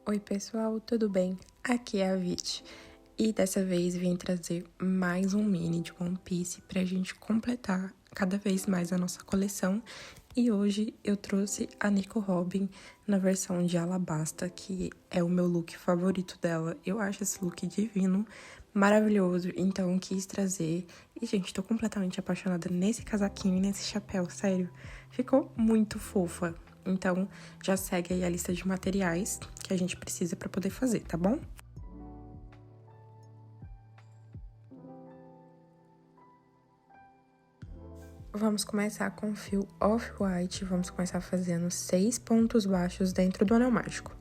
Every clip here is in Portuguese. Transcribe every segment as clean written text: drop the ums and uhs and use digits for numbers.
Oi pessoal, tudo bem? Aqui é a Vit e dessa vez vim trazer mais um mini de One Piece pra gente completar cada vez mais a nossa coleção. E hoje eu trouxe a Nico Robin na versão de Alabasta, que é o meu look favorito dela. Eu acho esse look divino, maravilhoso, então quis trazer. E gente, tô completamente apaixonada nesse casaquinho e nesse chapéu, sério. Ficou muito fofa. Então, já segue aí a lista de materiais que a gente precisa para poder fazer, tá bom? Vamos começar com o fio Off-White, vamos começar fazendo 6 pontos baixos dentro do anel mágico.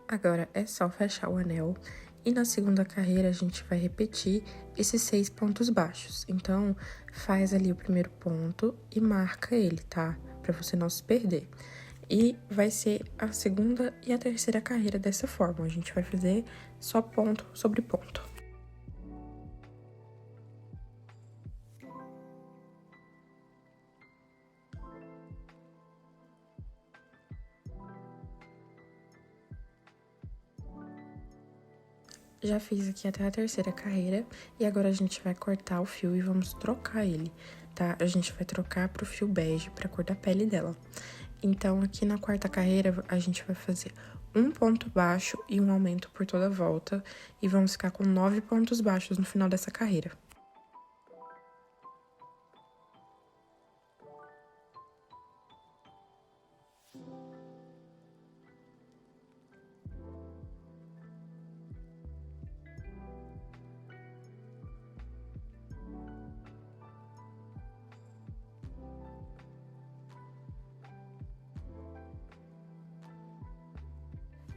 Agora é só fechar o anel e na segunda carreira a gente vai repetir esses 6 pontos baixos. Então, faz ali o primeiro ponto e marca ele, tá? Pra você não se perder. E vai ser a segunda e a terceira carreira dessa forma. A gente vai fazer só ponto sobre ponto. Já fiz aqui até a terceira carreira e agora a gente vai cortar o fio e vamos trocar ele, tá? A gente vai trocar pro fio bege, pra cor da pele dela. Então, aqui na quarta carreira, a gente vai fazer um ponto baixo e um aumento por toda a volta e vamos ficar com 9 pontos baixos no final dessa carreira.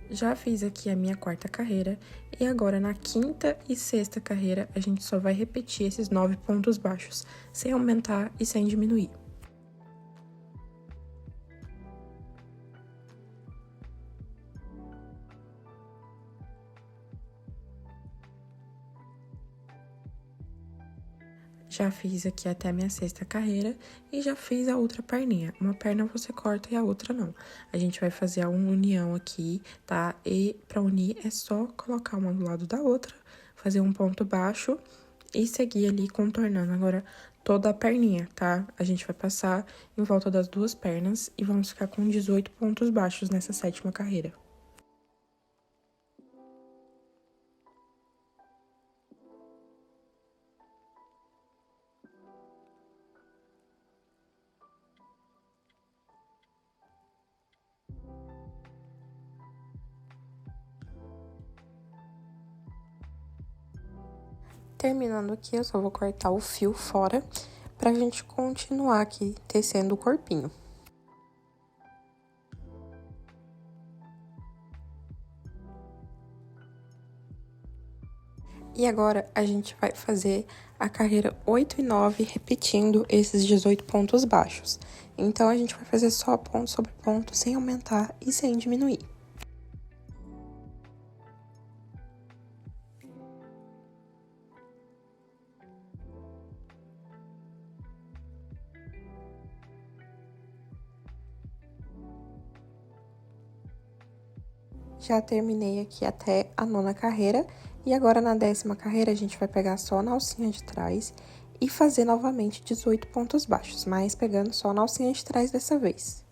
Já fiz aqui a minha quarta carreira e agora na quinta e sexta carreira a gente só vai repetir esses 9 pontos baixos, sem aumentar e sem diminuir. Já fiz aqui até a minha sexta carreira e já fiz a outra perninha. Uma perna você corta e a outra não. A gente vai fazer a união aqui, tá? E pra unir é só colocar uma do lado da outra, fazer um ponto baixo e seguir ali contornando agora toda a perninha, tá? A gente vai passar em volta das duas pernas e vamos ficar com 18 pontos baixos nessa sétima carreira. Terminando aqui, eu só vou cortar o fio fora pra gente continuar aqui tecendo o corpinho. E agora, a gente vai fazer a carreira 8 e 9, repetindo esses 18 pontos baixos. Então, a gente vai fazer só ponto sobre ponto, sem aumentar e sem diminuir. Já terminei aqui até a nona carreira. E agora, na 10ª carreira, a gente vai pegar só na alcinha de trás e fazer novamente 18 pontos baixos, mas pegando só na alcinha de trás dessa vez.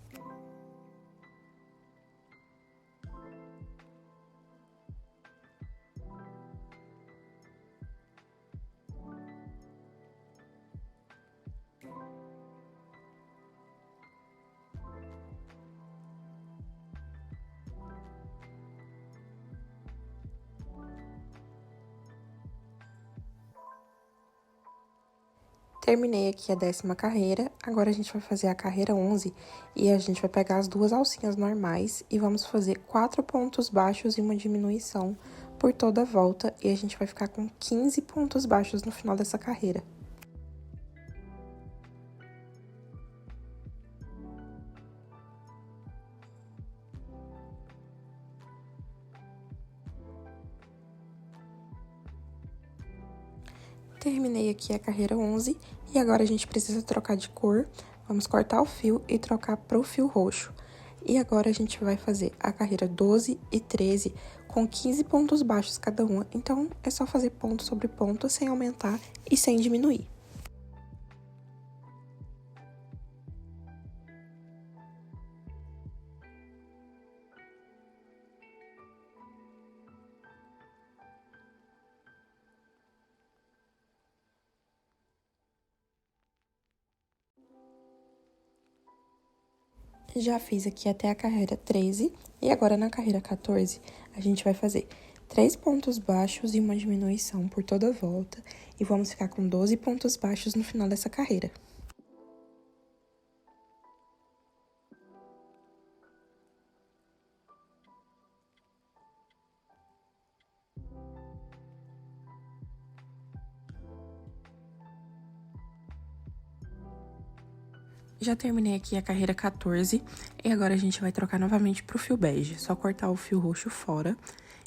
Terminei aqui a 10ª carreira, agora a gente vai fazer a carreira 11 e a gente vai pegar as duas alcinhas normais e vamos fazer 4 pontos baixos e uma diminuição por toda a volta e a gente vai ficar com 15 pontos baixos no final dessa carreira. Terminei aqui a carreira 11 e agora a gente precisa trocar de cor. Vamos cortar o fio e trocar pro fio roxo. E agora a gente vai fazer a carreira 12 e 13 com 15 pontos baixos cada uma. Então, é só fazer ponto sobre ponto sem aumentar e sem diminuir. Já fiz aqui até a carreira 13 e agora na carreira 14 a gente vai fazer 3 pontos baixos e uma diminuição por toda a volta e vamos ficar com 12 pontos baixos no final dessa carreira. Já terminei aqui a carreira 14 e agora a gente vai trocar novamente pro fio bege. Só cortar o fio roxo fora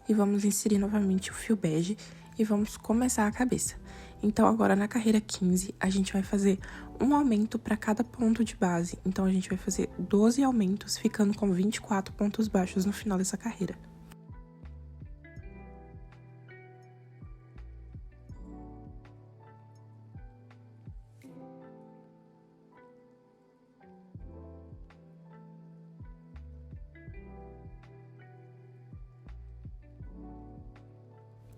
e vamos inserir novamente o fio bege e vamos começar a cabeça. Então, agora na carreira 15, a gente vai fazer um aumento para cada ponto de base. Então, a gente vai fazer 12 aumentos, ficando com 24 pontos baixos no final dessa carreira.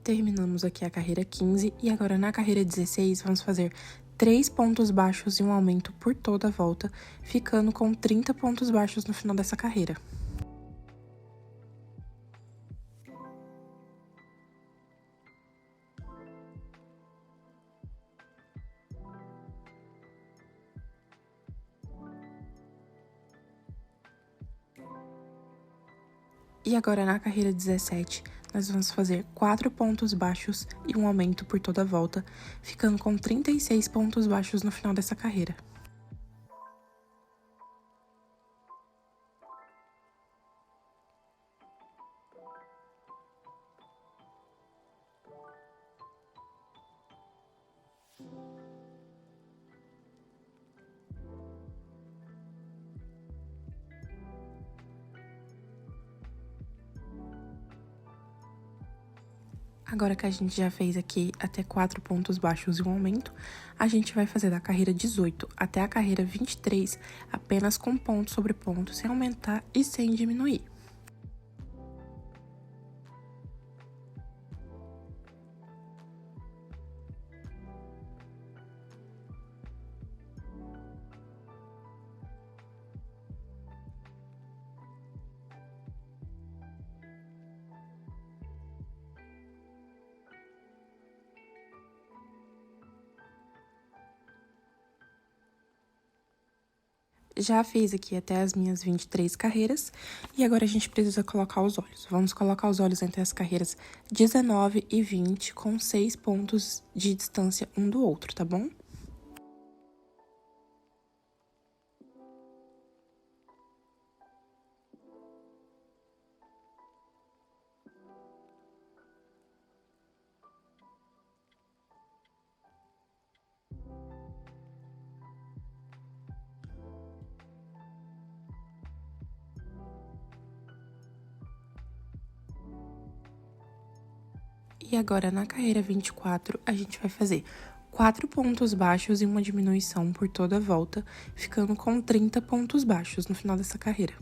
Terminamos aqui a carreira 15 e agora na carreira 16 vamos fazer 3 pontos baixos e um aumento por toda a volta, ficando com 30 pontos baixos no final dessa carreira. E agora na carreira 17, nós vamos fazer 4 pontos baixos e um aumento por toda a volta, ficando com 36 pontos baixos no final dessa carreira. Agora que a gente já fez aqui até 4 pontos baixos e um aumento, a gente vai fazer da carreira 18 até a carreira 23 apenas com ponto sobre ponto, sem aumentar e sem diminuir. Já fiz aqui até as minhas 23 carreiras e agora a gente precisa colocar os olhos. Vamos colocar os olhos entre as carreiras 19 e 20 com 6 pontos de distância um do outro, tá bom? E agora, na carreira 24, a gente vai fazer 4 pontos baixos e uma diminuição por toda a volta, ficando com 30 pontos baixos no final dessa carreira.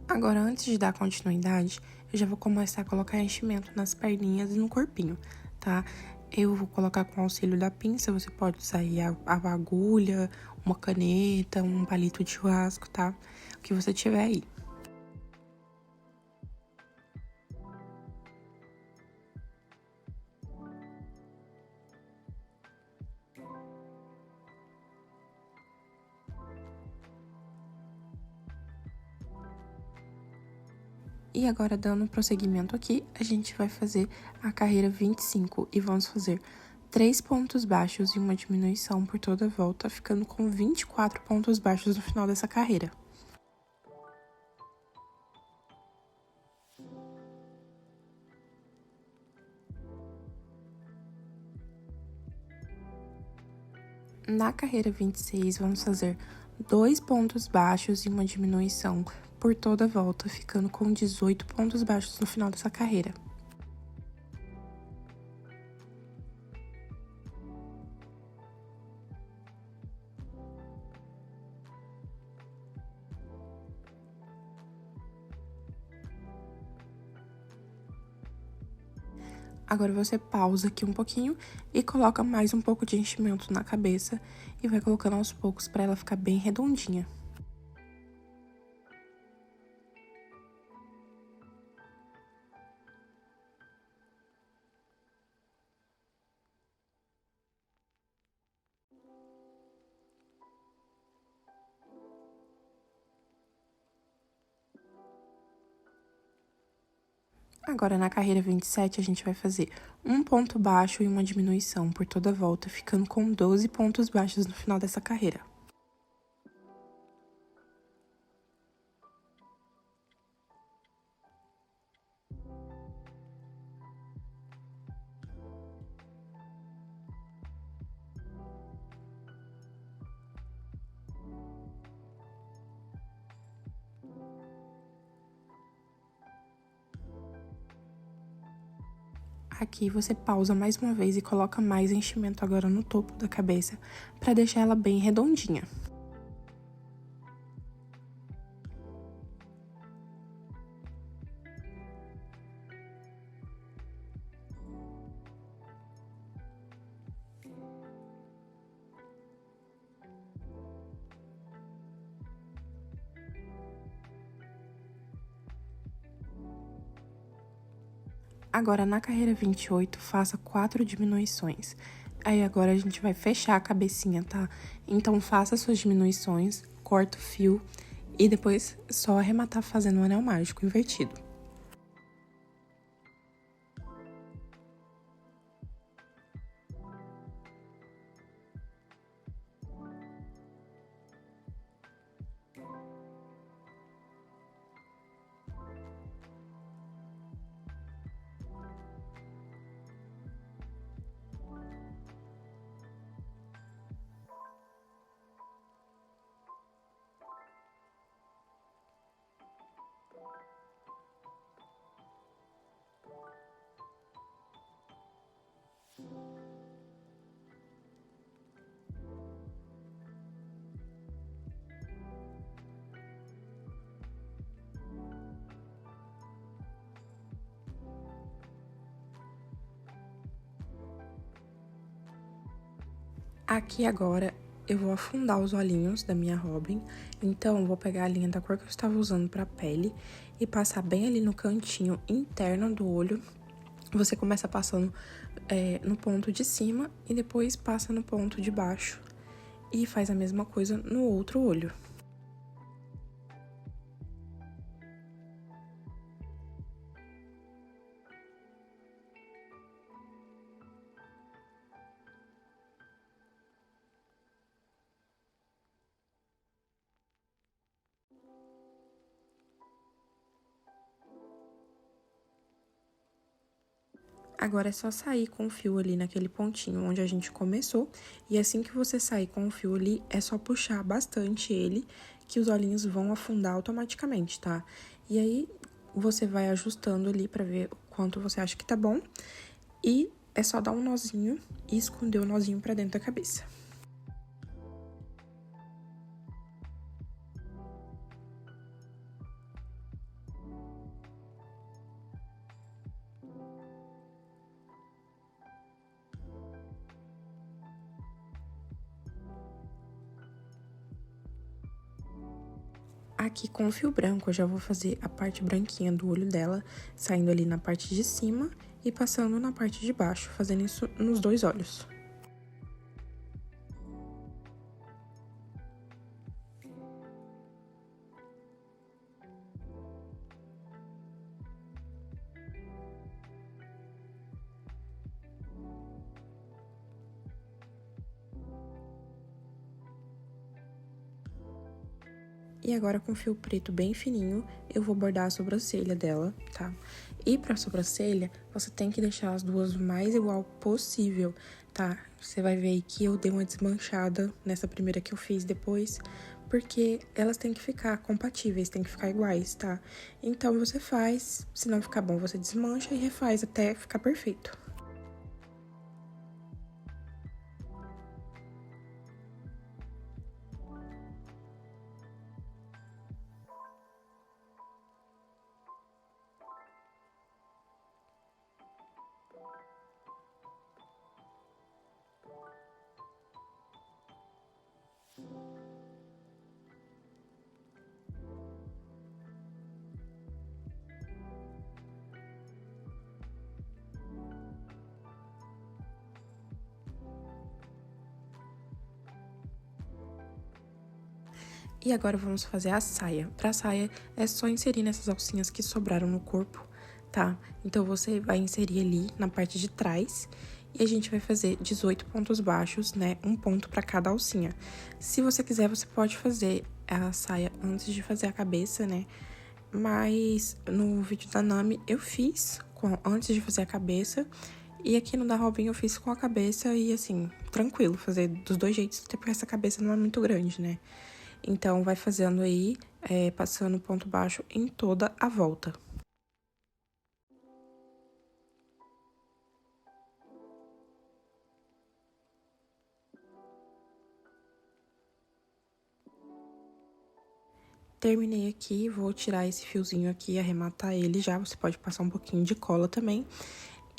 Agora, antes de dar continuidade, eu já vou começar a colocar enchimento nas perninhas e no corpinho, tá? Eu vou colocar com o auxílio da pinça, você pode usar aí a agulha, uma caneta, um palito de churrasco, tá? O que você tiver aí. E agora, dando prosseguimento aqui, a gente vai fazer a carreira 25 e vamos fazer 3 pontos baixos e uma diminuição por toda a volta, ficando com 24 pontos baixos no final dessa carreira. Na carreira 26, vamos fazer 2 pontos baixos e uma diminuição por toda a volta, ficando com 18 pontos baixos no final dessa carreira. Agora você pausa aqui um pouquinho e coloca mais um pouco de enchimento na cabeça e vai colocando aos poucos para ela ficar bem redondinha. Agora, na carreira 27, a gente vai fazer um ponto baixo e uma diminuição por toda a volta, ficando com 12 pontos baixos no final dessa carreira. Aqui você pausa mais uma vez e coloca mais enchimento agora no topo da cabeça, para deixar ela bem redondinha. Agora, na carreira 28, faça 4 diminuições. Aí, agora, a gente vai fechar a cabecinha, tá? Então, faça suas diminuições, corta o fio e depois só arrematar fazendo um anel mágico invertido. Aqui agora eu vou afundar os olhinhos da minha Robin, então eu vou pegar a linha da cor que eu estava usando pra pele e passar bem ali no cantinho interno do olho. Você começa passando no ponto de cima e depois passa no ponto de baixo e faz a mesma coisa no outro olho. Agora é só sair com o fio ali naquele pontinho onde a gente começou. E assim que você sair com o fio ali, é só puxar bastante ele, que os olhinhos vão afundar automaticamente, tá? E aí, você vai ajustando ali pra ver o quanto você acha que tá bom. E é só dar um nozinho e esconder o nozinho pra dentro da cabeça. Aqui com o fio branco, eu já vou fazer a parte branquinha do olho dela, saindo ali na parte de cima e passando na parte de baixo, fazendo isso nos dois olhos. E agora com fio preto bem fininho, eu vou bordar a sobrancelha dela, tá? E pra sobrancelha, você tem que deixar as duas o mais igual possível, tá? Você vai ver aí que eu dei uma desmanchada nessa primeira que eu fiz depois, porque elas têm que ficar compatíveis, têm que ficar iguais, tá? Então você faz, se não ficar bom, você desmancha e refaz até ficar perfeito. E agora vamos fazer a saia. Pra saia, é só inserir nessas alcinhas que sobraram no corpo, tá? Então, você vai inserir ali na parte de trás e a gente vai fazer 18 pontos baixos, né? Um ponto pra cada alcinha. Se você quiser, você pode fazer a saia antes de fazer a cabeça, né? Mas no vídeo da Nami eu fiz antes de fazer a cabeça. E aqui no da Robin eu fiz com a cabeça e, assim, tranquilo fazer dos dois jeitos, até porque essa cabeça não é muito grande, né? Então, vai fazendo aí, passando ponto baixo em toda a volta. Terminei aqui, vou tirar esse fiozinho aqui e arrematar ele já. Você pode passar um pouquinho de cola também.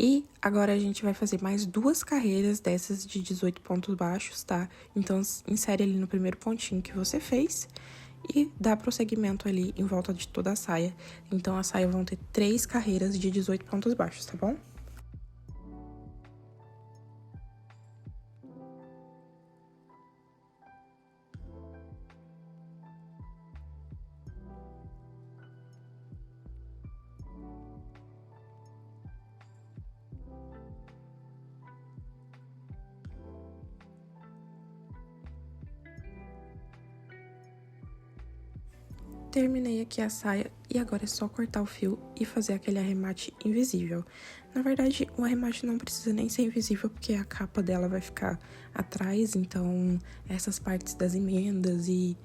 E agora a gente vai fazer mais duas carreiras dessas de 18 pontos baixos, tá? Então, insere ali no primeiro pontinho que você fez e dá prosseguimento ali em volta de toda a saia. Então, a saia vão ter 3 carreiras de 18 pontos baixos, tá bom? Terminei aqui a saia e agora é só cortar o fio e fazer aquele arremate invisível. Na verdade, o arremate não precisa nem ser invisível porque a capa dela vai ficar atrás, então essas partes das emendas e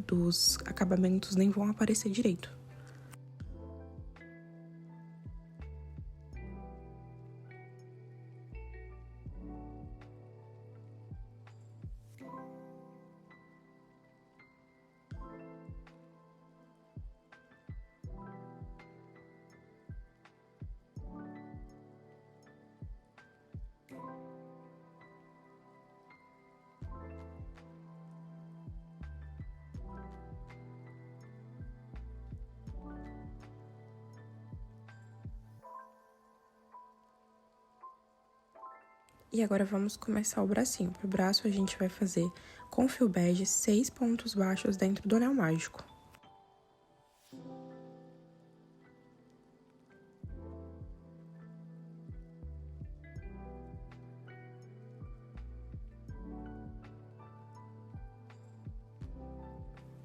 dos acabamentos nem vão aparecer direito. E agora vamos começar o bracinho. Pro braço a gente vai fazer com fio bege 6 pontos baixos dentro do anel mágico.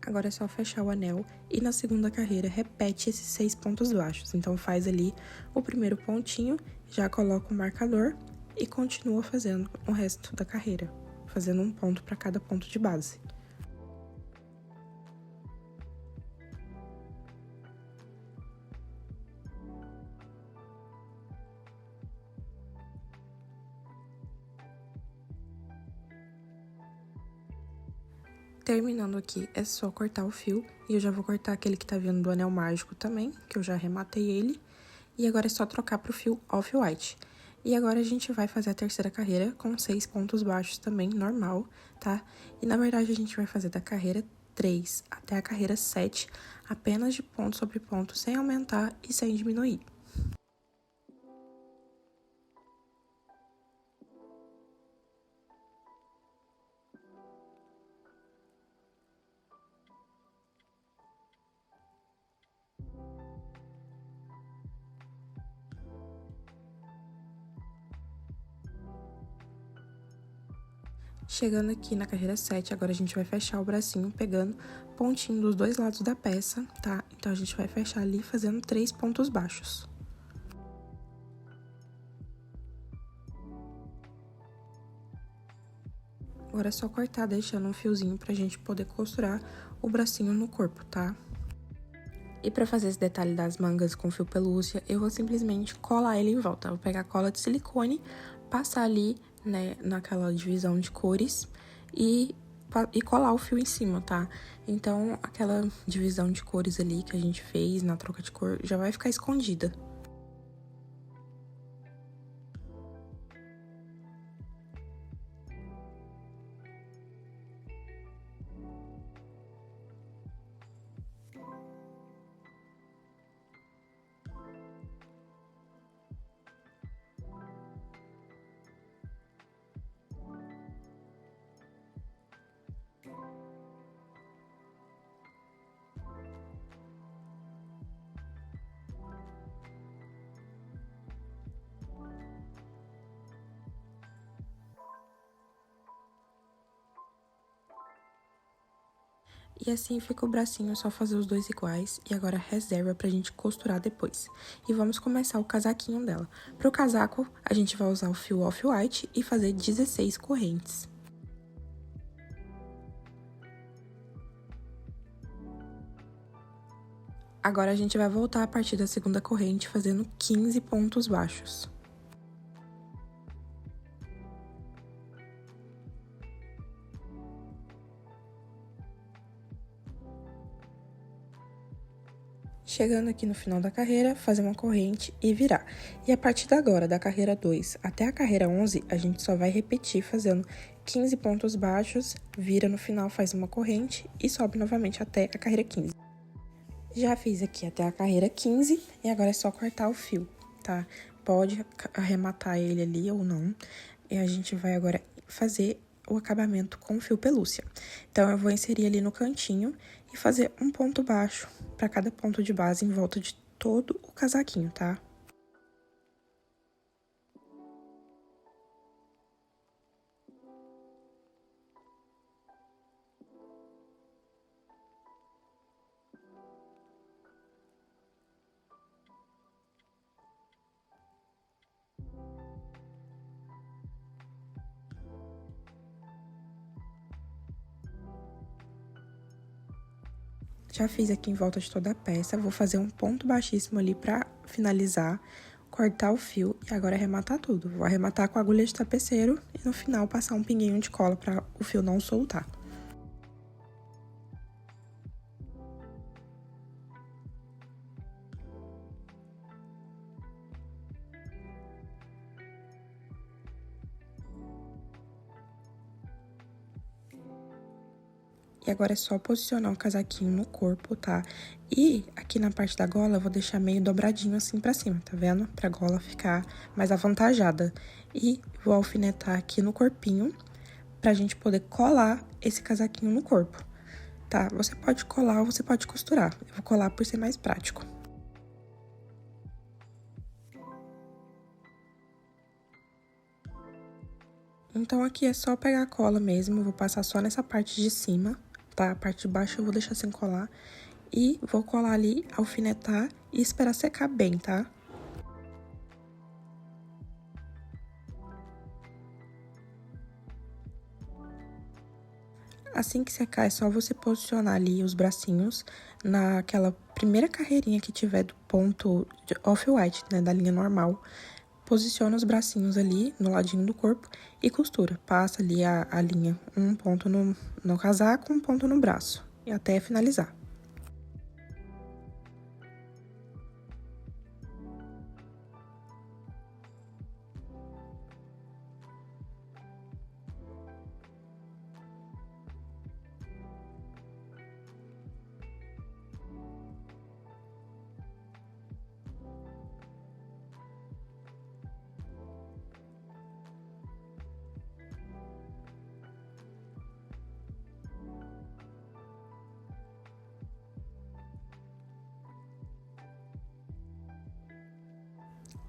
Agora é só fechar o anel e na segunda carreira repete esses 6 pontos baixos. Então, faz ali o primeiro pontinho, já coloca o marcador e continua fazendo o resto da carreira, fazendo um ponto para cada ponto de base. Terminando aqui, é só cortar o fio. E eu já vou cortar aquele que tá vindo do anel mágico também, que eu já arrematei ele. E agora é só trocar pro fio off-white. E agora a gente vai fazer a terceira carreira com 6 pontos baixos também, normal, tá? E na verdade a gente vai fazer da carreira 3 até a carreira 7, apenas de ponto sobre ponto, sem aumentar e sem diminuir. Chegando aqui na carreira 7, agora a gente vai fechar o bracinho pegando pontinho dos dois lados da peça, tá? Então, a gente vai fechar ali fazendo 3 pontos baixos. Agora é só cortar deixando um fiozinho pra gente poder costurar o bracinho no corpo, tá? E pra fazer esse detalhe das mangas com fio pelúcia, eu vou simplesmente colar ele em volta. Eu vou pegar cola de silicone, passar ali, né, naquela divisão de cores e colar o fio em cima, tá? Então, aquela divisão de cores ali que a gente fez na troca de cor já vai ficar escondida. E assim fica o bracinho, é só fazer os dois iguais. E agora reserva pra gente costurar depois. E vamos começar o casaquinho dela. Pro casaco, a gente vai usar o fio off-white e fazer 16 correntes. Agora, a gente vai voltar a partir da segunda corrente, fazendo 15 pontos baixos. Chegando aqui no final da carreira, fazer uma corrente e virar. E a partir de agora, da carreira 2 até a carreira 11, a gente só vai repetir fazendo 15 pontos baixos, vira no final, faz uma corrente e sobe novamente até a carreira 15. Já fiz aqui até a carreira 15 e agora é só cortar o fio, tá? Pode arrematar ele ali ou não. E a gente vai agora fazer o acabamento com fio pelúcia. Então, eu vou inserir ali no cantinho e fazer um ponto baixo para cada ponto de base em volta de todo o casaquinho, tá? Já fiz aqui em volta de toda a peça, vou fazer um ponto baixíssimo ali pra finalizar, cortar o fio e agora arrematar tudo. Vou arrematar com a agulha de tapeceiro e no final passar um pinguinho de cola pra o fio não soltar. E agora é só posicionar o casaquinho no corpo, tá? E aqui na parte da gola eu vou deixar meio dobradinho assim pra cima, tá vendo? Pra gola ficar mais avantajada. E vou alfinetar aqui no corpinho pra gente poder colar esse casaquinho no corpo, tá? Você pode colar ou você pode costurar. Eu vou colar por ser mais prático. Então, aqui é só pegar a cola mesmo, eu vou passar só nessa parte de cima, tá? A parte de baixo eu vou deixar sem colar. E vou colar ali, alfinetar e esperar secar bem, tá? Assim que secar, é só você posicionar ali os bracinhos naquela primeira carreirinha que tiver do ponto off-white, né, da linha normal. Posiciona os bracinhos ali no ladinho do corpo e costura. Passa ali a linha, um ponto no casaco, um ponto no braço, e até finalizar.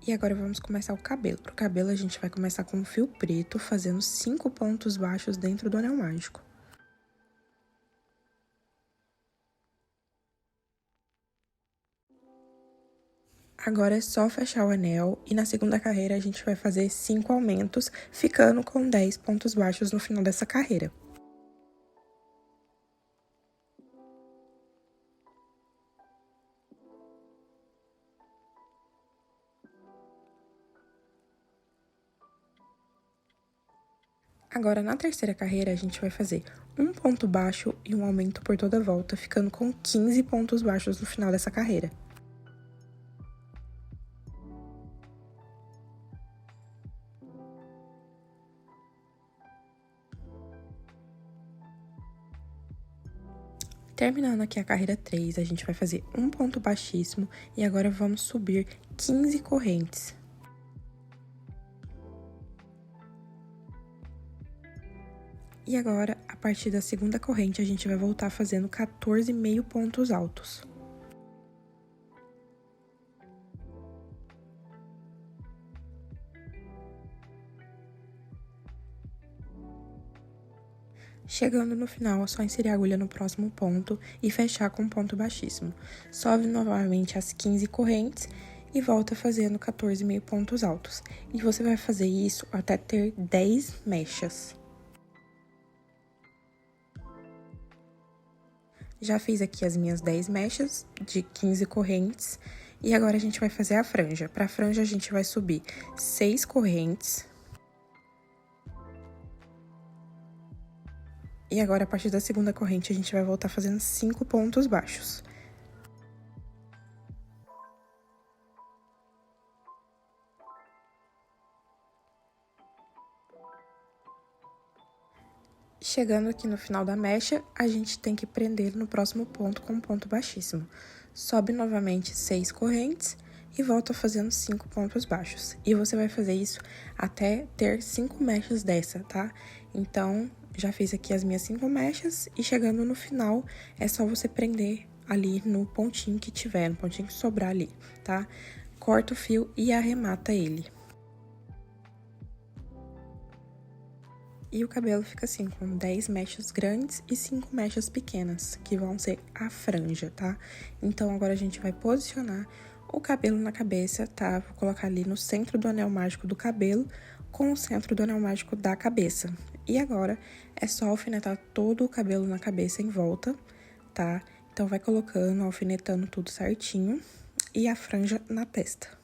E agora vamos começar o cabelo. Pro cabelo a gente vai começar com um fio preto, fazendo 5 pontos baixos dentro do anel mágico. Agora é só fechar o anel e na segunda carreira a gente vai fazer 5 aumentos, ficando com 10 pontos baixos no final dessa carreira. Agora, na terceira carreira, a gente vai fazer um ponto baixo e um aumento por toda a volta, ficando com 15 pontos baixos no final dessa carreira. Terminando aqui a carreira 3, a gente vai fazer um ponto baixíssimo e agora vamos subir 15 correntes. E agora, a partir da segunda corrente, a gente vai voltar fazendo 14 meio pontos altos. Chegando no final, é só inserir a agulha no próximo ponto e fechar com um ponto baixíssimo. Sobe novamente as 15 correntes e volta fazendo 14 meio pontos altos. E você vai fazer isso até ter 10 mechas. Já fiz aqui as minhas 10 mechas de 15 correntes e agora a gente vai fazer a franja. Para a franja, a gente vai subir 6 correntes. E agora, a partir da segunda corrente, a gente vai voltar fazendo 5 pontos baixos. Chegando aqui no final da mecha, a gente tem que prender no próximo ponto com um ponto baixíssimo. Sobe novamente 6 correntes e volta fazendo 5 pontos baixos. E você vai fazer isso até ter 5 mechas dessa, tá? Então, já fiz aqui as minhas 5 mechas e chegando no final, é só você prender ali no pontinho que tiver, no pontinho que sobrar ali, tá? Corta o fio e arremata ele. E o cabelo fica assim, com 10 mechas grandes e 5 mechas pequenas, que vão ser a franja, tá? Então, agora a gente vai posicionar o cabelo na cabeça, tá? Vou colocar ali no centro do anel mágico do cabelo, com o centro do anel mágico da cabeça. E agora, é só alfinetar todo o cabelo na cabeça em volta, tá? Então, vai colocando, alfinetando tudo certinho e a franja na testa.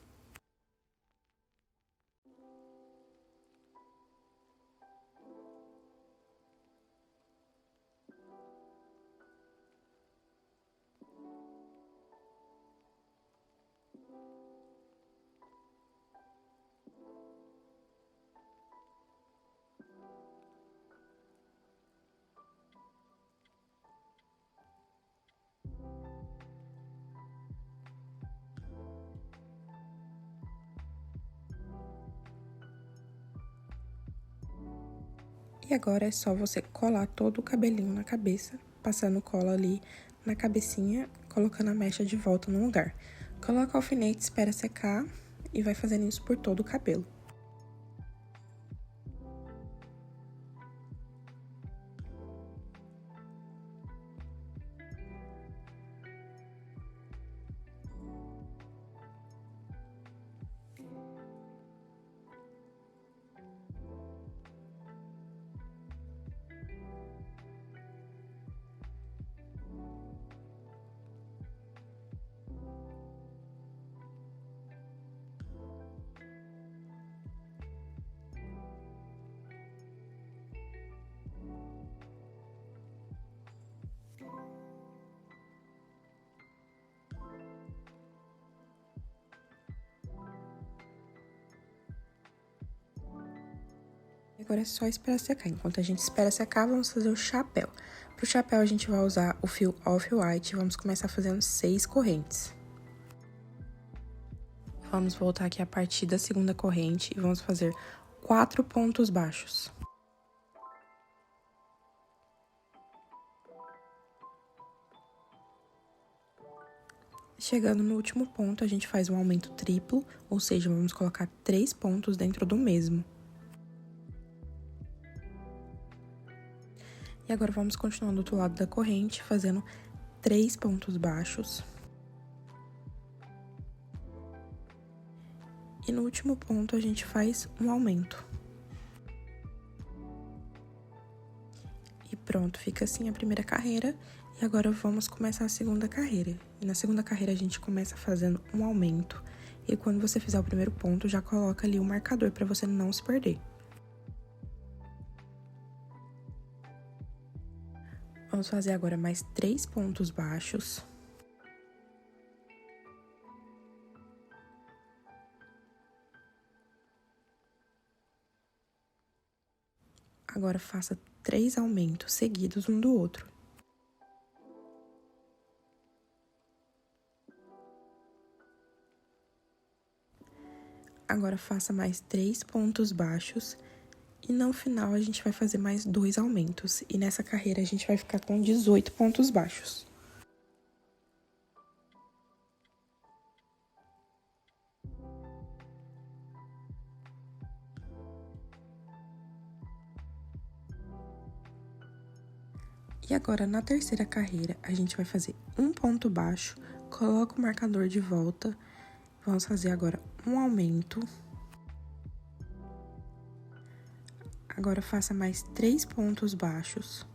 E agora é só você colar todo o cabelinho na cabeça, passando cola ali na cabecinha, colocando a mecha de volta no lugar. Coloca o alfinete, espera secar e vai fazendo isso por todo o cabelo. Agora é só esperar secar. Enquanto a gente espera secar, vamos fazer o chapéu. Pro chapéu, a gente vai usar o fio Off-White. Vamos começar fazendo 6 correntes. Vamos voltar aqui a partir da segunda corrente e vamos fazer 4 pontos baixos. Chegando no último ponto, a gente faz um aumento triplo, ou seja, vamos colocar 3 pontos dentro do mesmo. E agora vamos continuar do outro lado da corrente, fazendo 3 pontos baixos. E no último ponto, a gente faz um aumento. E pronto, fica assim a primeira carreira. E agora vamos começar a segunda carreira. E na segunda carreira, a gente começa fazendo um aumento. E quando você fizer o primeiro ponto, já coloca ali o marcador para você não se perder. Vamos fazer agora mais 3 pontos baixos. Agora faça 3 aumentos seguidos um do outro. Agora faça mais 3 pontos baixos. E no final, a gente vai fazer mais 2 aumentos. E nessa carreira, a gente vai ficar com 18 pontos baixos. E agora, na terceira carreira, a gente vai fazer um ponto baixo, coloca o marcador de volta. Vamos fazer agora um aumento. Agora, faça mais 3 pontos baixos.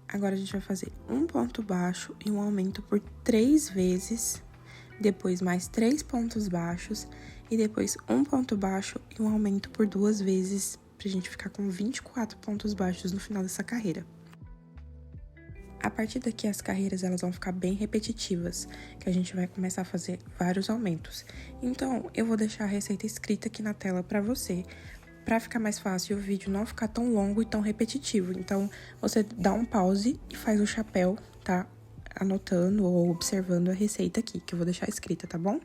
Agora, a gente vai fazer um ponto baixo e um aumento por 3 vezes. Depois, mais 3 pontos baixos. E depois, um ponto baixo e um aumento por 2 vezes, pra gente ficar com 24 pontos baixos no final dessa carreira. A partir daqui, as carreiras elas vão ficar bem repetitivas, que a gente vai começar a fazer vários aumentos. Então, eu vou deixar a receita escrita aqui na tela para você, para ficar mais fácil e o vídeo não ficar tão longo e tão repetitivo. Então, você dá um pause e faz o chapéu, tá? Anotando ou observando a receita aqui, que eu vou deixar escrita, tá bom?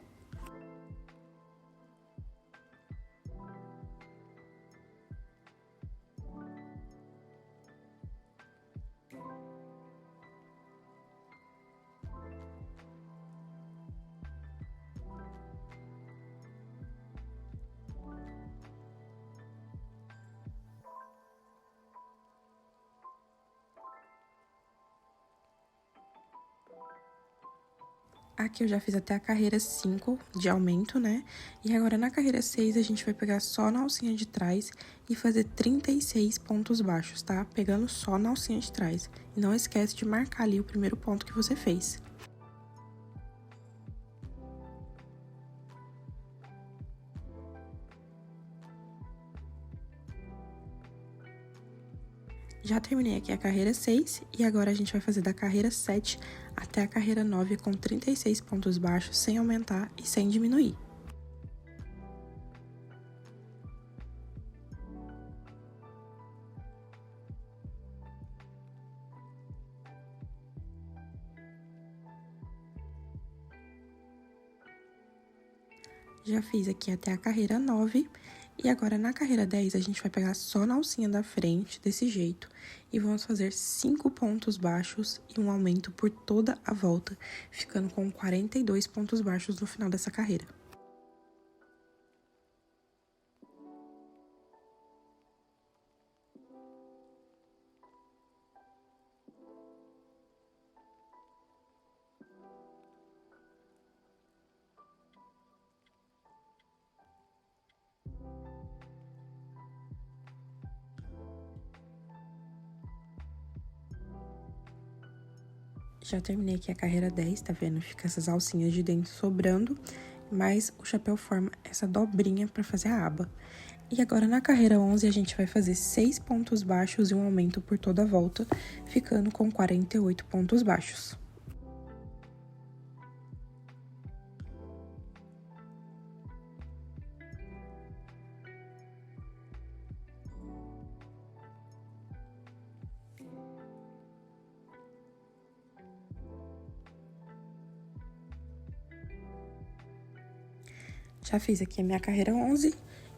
Aqui eu já fiz até a carreira 5 de aumento, né? E agora na carreira 6 a gente vai pegar só na alcinha de trás e fazer 36 pontos baixos, tá? Pegando só na alcinha de trás. E não esquece de marcar ali o primeiro ponto que você fez. Já terminei aqui a carreira 6 e agora a gente vai fazer da carreira 7 até a carreira 9 com 36 pontos baixos, sem aumentar e sem diminuir. Já fiz aqui até a carreira 9 e agora na carreira 10 a gente vai pegar só na alcinha da frente, desse jeito, e vamos fazer 5 pontos baixos e um aumento por toda a volta, ficando com 42 pontos baixos no final dessa carreira. Já terminei aqui a carreira 10, tá vendo? Fica essas alcinhas de dentro sobrando, mas o chapéu forma essa dobrinha pra fazer a aba. E agora, na carreira 11, a gente vai fazer 6 pontos baixos e um aumento por toda a volta, ficando com 48 pontos baixos. Já fiz aqui a minha carreira 11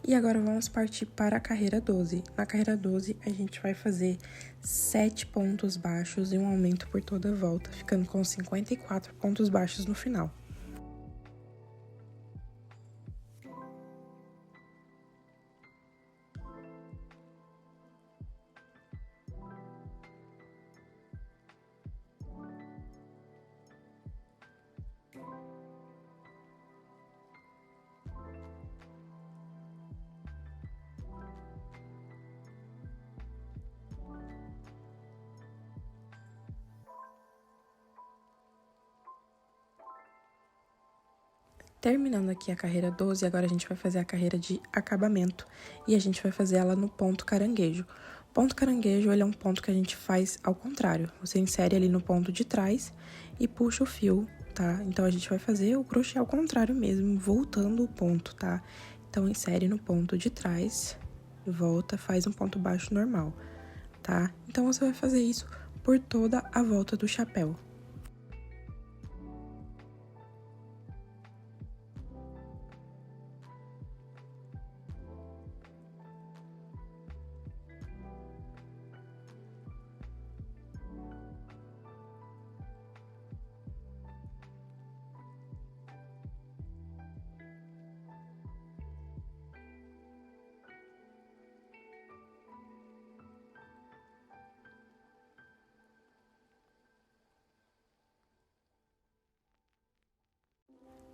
E agora vamos partir para a carreira 12. Na carreira 12, a gente vai fazer 7 pontos baixos e um aumento por toda a volta, ficando com 54 pontos baixos no final. Terminando aqui a carreira 12, agora a gente vai fazer a carreira de acabamento e a gente vai fazer ela no ponto caranguejo. Ponto caranguejo, ele é um ponto que a gente faz ao contrário. Você insere ali no ponto de trás e puxa o fio, tá? Então, a gente vai fazer o crochê ao contrário mesmo, voltando o ponto, tá? Então, insere no ponto de trás, volta, faz um ponto baixo normal, tá? Então, você vai fazer isso por toda a volta do chapéu.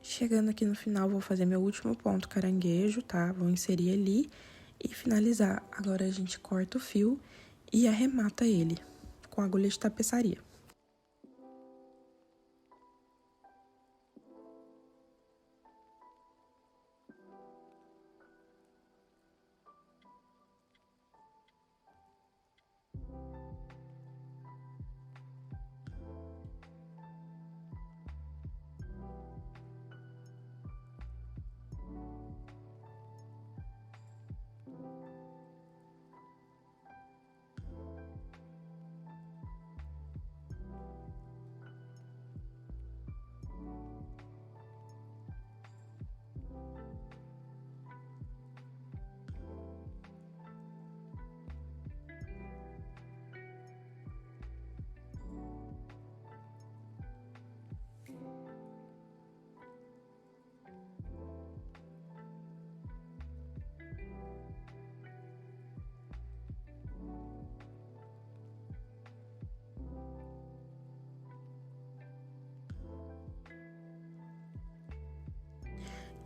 Chegando aqui no final, vou fazer meu último ponto caranguejo, tá? Vou inserir ali e finalizar. Agora, a gente corta o fio e arremata ele com agulha de tapeçaria.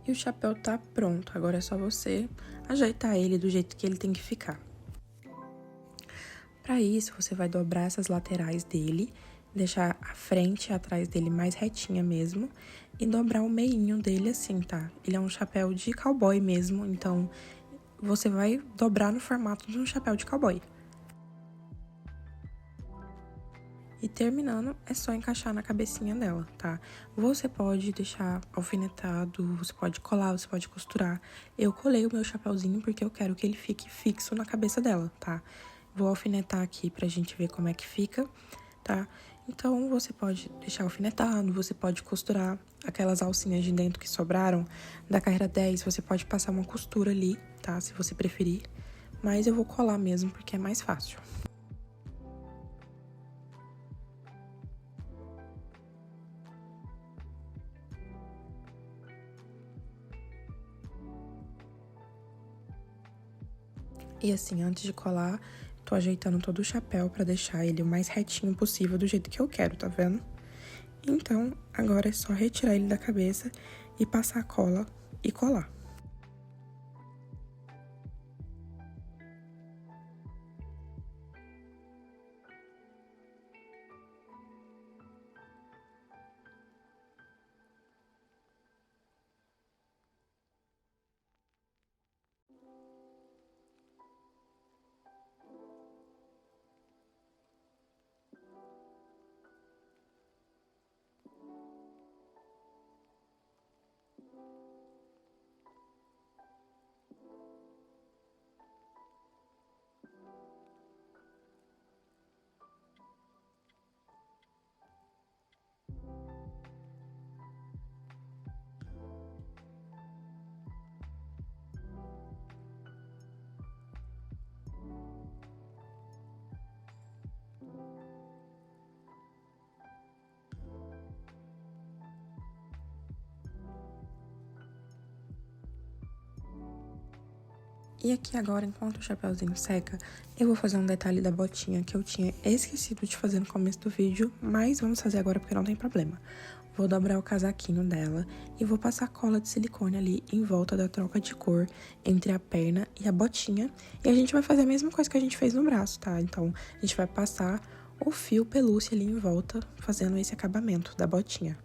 E o chapéu tá pronto, agora é só você ajeitar ele do jeito que ele tem que ficar. Para isso, você vai dobrar essas laterais dele, deixar a frente e atrás dele mais retinha mesmo, e dobrar o meinho dele assim, tá? Ele é um chapéu de cowboy mesmo, então você vai dobrar no formato de um chapéu de cowboy. E terminando, é só encaixar na cabecinha dela, tá? Você pode deixar alfinetado, você pode colar, você pode costurar. Eu colei o meu chapéuzinho porque eu quero que ele fique fixo na cabeça dela, tá? Vou alfinetar aqui pra gente ver como é que fica, tá? Então, você pode deixar alfinetado, você pode costurar aquelas alcinhas de dentro que sobraram da carreira 10, você pode passar uma costura ali, tá? Se você preferir. Mas eu vou colar mesmo porque é mais fácil. E assim, antes de colar, tô ajeitando todo o chapéu pra deixar ele o mais retinho possível do jeito que eu quero, tá vendo? Então, agora é só retirar ele da cabeça e passar a cola e colar. E aqui agora, enquanto o chapéuzinho seca, eu vou fazer um detalhe da botinha que eu tinha esquecido de fazer no começo do vídeo, mas vamos fazer agora porque não tem problema. Vou dobrar o casaquinho dela e vou passar cola de silicone ali em volta da troca de cor entre a perna e a botinha. E a gente vai fazer a mesma coisa que a gente fez no braço, tá? Então, a gente vai passar o fio pelúcia ali em volta, fazendo esse acabamento da botinha.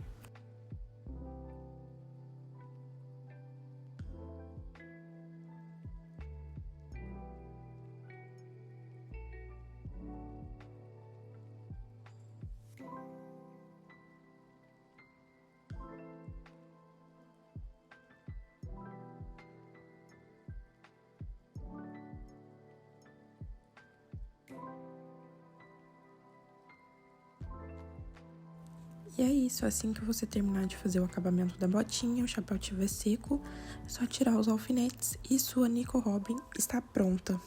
E é isso, assim que você terminar de fazer o acabamento da botinha, o chapéu estiver seco, é só tirar os alfinetes e sua Nico Robin está pronta.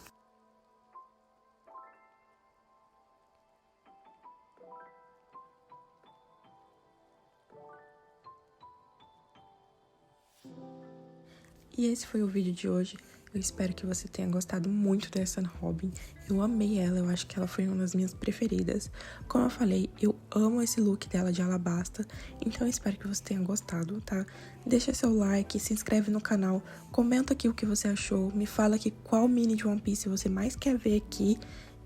E esse foi o vídeo de hoje. Eu espero que você tenha gostado muito dessa Robin. Eu amei ela, eu acho que ela foi uma das minhas preferidas. Como eu falei, eu amo esse look dela de alabasta, então eu espero que você tenha gostado, tá? Deixa seu like, se inscreve no canal, comenta aqui o que você achou, me fala aqui qual mini de One Piece você mais quer ver aqui.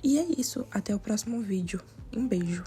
E é isso, até o próximo vídeo. Um beijo!